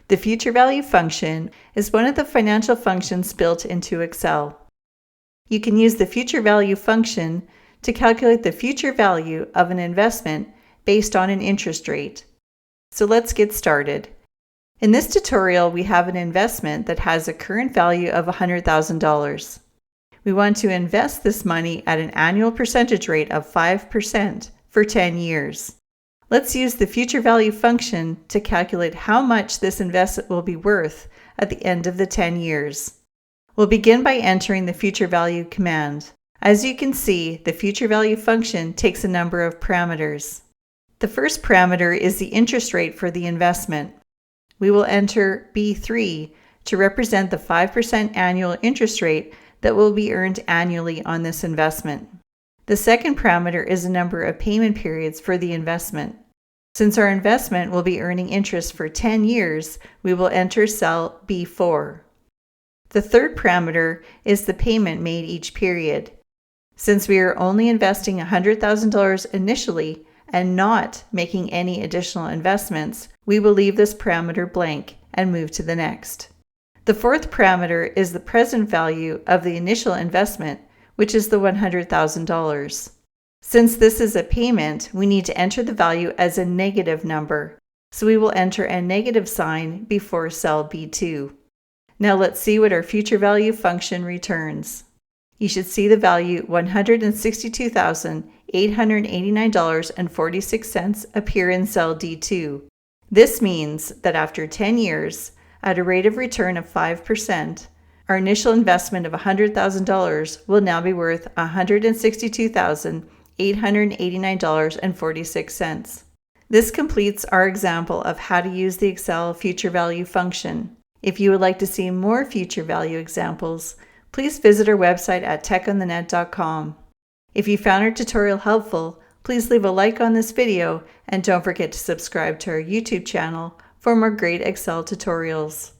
The future value function is one of the financial functions built into Excel. You can use the future value function to calculate the future value of an investment based on an interest rate. So let's get started. In this tutorial, we have an investment that has a current value of $100,000. We want to invest this money at an annual percentage rate of 5% for 10 years. Let's use the future value function to calculate how much this investment will be worth at the end of the 10 years. We'll begin by entering the future value command. As you can see, the future value function takes a number of parameters. The first parameter is the interest rate for the investment. We will enter B3 to represent the 5% annual interest rate that will be earned annually on this investment. The second parameter is the number of payment periods for the investment. Since our investment will be earning interest for 10 years, we will enter cell B4. The third parameter is the payment made each period. Since we are only investing $100,000 initially and not making any additional investments, we will leave this parameter blank and move to the next. The fourth parameter is the present value of the initial investment, which is the $100,000. Since this is a payment, we need to enter the value as a negative number, so we will enter a negative sign before cell B2. Now let's see what our future value function returns. You should see the value $162,889.46 appear in cell D2. This means that after 10 years, at a rate of return of 5%, our initial investment of $100,000 will now be worth $162,889.46. This completes our example of how to use the Excel future value function. If you would like to see more future value examples, please visit our website at techonthenet.com. If you found our tutorial helpful, please leave a like on this video and don't forget to subscribe to our YouTube channel for more great Excel tutorials.